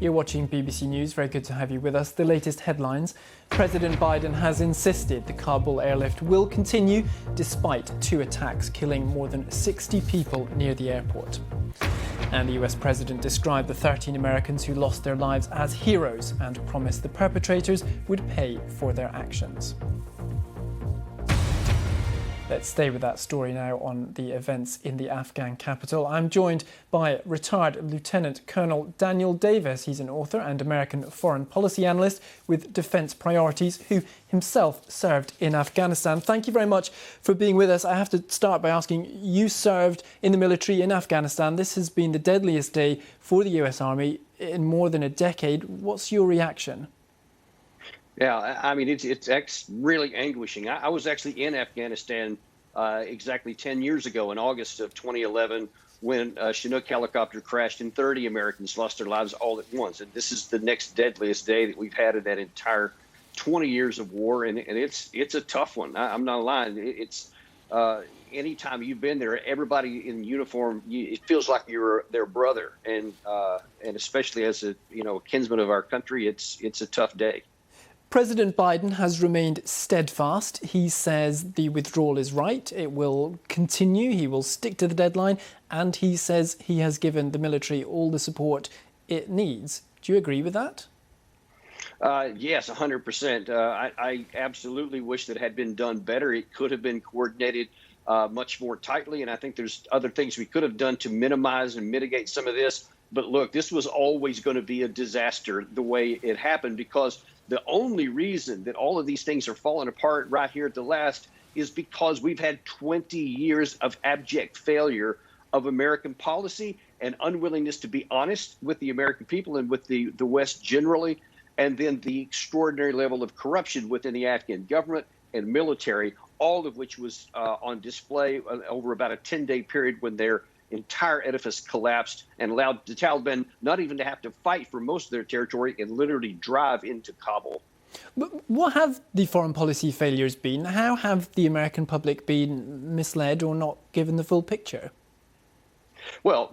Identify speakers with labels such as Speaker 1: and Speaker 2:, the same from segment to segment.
Speaker 1: You're watching BBC News. Very good to have you with us. The latest headlines. President Biden has insisted the Kabul airlift will continue despite 2 attacks killing more than 60 people near the airport. And the US president described the 13 Americans who lost their lives as heroes and promised the perpetrators would pay for their actions. Let's stay with that story now on the events in the Afghan capital. I'm joined by retired Lieutenant Colonel Daniel Davis. He's an author and American foreign policy analyst with Defence Priorities, who himself served in Afghanistan. Thank you very much for being with us. I have to start by asking, you served in the military in Afghanistan. This has been the deadliest day for the US Army in more than a decade. What's your reaction?
Speaker 2: Yeah, I mean, it's really anguishing. I was actually in Afghanistan exactly 10 years ago in August of 2011 when a Chinook helicopter crashed and 30 Americans lost their lives all at once. And this is the next deadliest day that we've had in that entire 20 years of war. And it's a tough one. I'm not lying. It's anytime you've been there, everybody in uniform, it feels like you're their brother. And especially as a kinsman of our country, it's a tough day.
Speaker 1: President Biden has remained steadfast. He says the withdrawal is right. It will continue. He will stick to the deadline. And he says he has given the military all the support it needs. Do you agree with that?
Speaker 2: Yes, 100%. I absolutely wish that it had been done better. It could have been coordinated much more tightly. And I think there's other things we could have done to minimize and mitigate some of this. But look, this was always going to be a disaster the way it happened, because the only reason that all of these things are falling apart right here at the last is because we've had 20 years of abject failure of American policy and unwillingness to be honest with the American people and with the West generally, and then the extraordinary level of corruption within the Afghan government and military, all of which was on display over about a 10-day period when their entire edifice collapsed and allowed the Taliban not even to have to fight for most of their territory and literally drive into Kabul.
Speaker 1: But what have the foreign policy failures been? How have the American public been misled or not given the full picture?
Speaker 2: Well,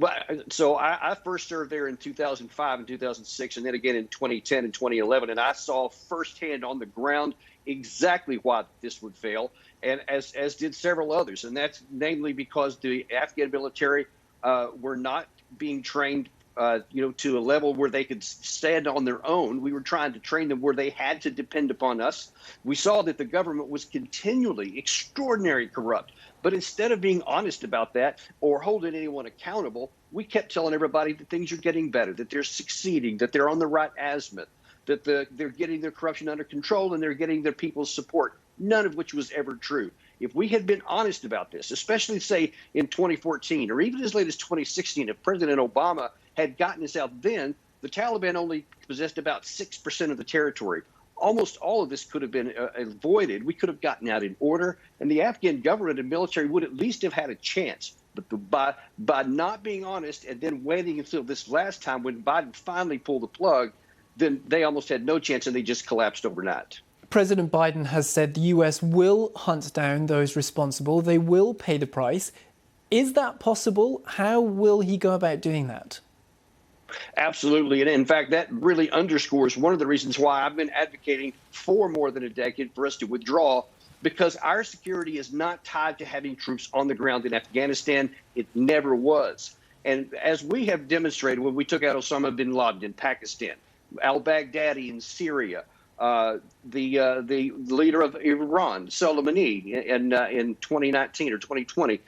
Speaker 2: so I first served there in 2005 and 2006, and then again in 2010 and 2011, and I saw firsthand on the ground exactly why this would fail, and as did several others, and that's namely because the Afghan military were not being trained to a level where they could stand on their own. We were trying to train them where they had to depend upon us. We saw that the government was continually extraordinarily corrupt. But instead of being honest about that or holding anyone accountable, we kept telling everybody that things are getting better, that they're succeeding, that they're on the right azimuth, that they're getting their corruption under control and they're getting their people's support, none of which was ever true. If we had been honest about this, especially, say, in 2014 or even as late as 2016, if President Obama had gotten us out then, the Taliban only possessed about 6% of the territory. Almost all of this could have been avoided. We could have gotten out in order, and the Afghan government and military would at least have had a chance. But by not being honest and then waiting until this last time when Biden finally pulled the plug, then they almost had no chance and they just collapsed overnight.
Speaker 1: President Biden has said the US will hunt down those responsible. They will pay the price. Is that possible? How will he go about doing that?
Speaker 2: Absolutely. And in fact, that really underscores one of the reasons why I've been advocating for more than a decade for us to withdraw, because our security is not tied to having troops on the ground in Afghanistan. It never was. And as we have demonstrated when we took out Osama bin Laden in Pakistan, al-Baghdadi in Syria, the leader of Iran, Soleimani, in 2019 or 2020,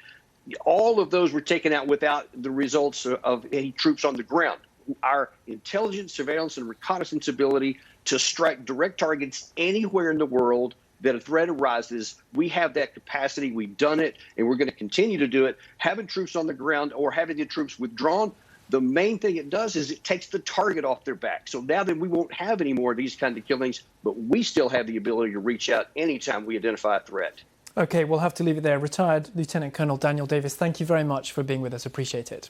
Speaker 2: all of those were taken out without the results of any troops on the ground. Our intelligence, surveillance, and reconnaissance ability to strike direct targets anywhere in the world that a threat arises, we have that capacity. We've done it, and we're going to continue to do it. Having troops on the ground or having the troops withdrawn, the main thing it does is it takes the target off their back. So now that we won't have any more of these kind of killings, but we still have the ability to reach out anytime we identify a threat.
Speaker 1: OK, we'll have to leave it there. Retired Lieutenant Colonel Daniel Davis, thank you very much for being with us. Appreciate it.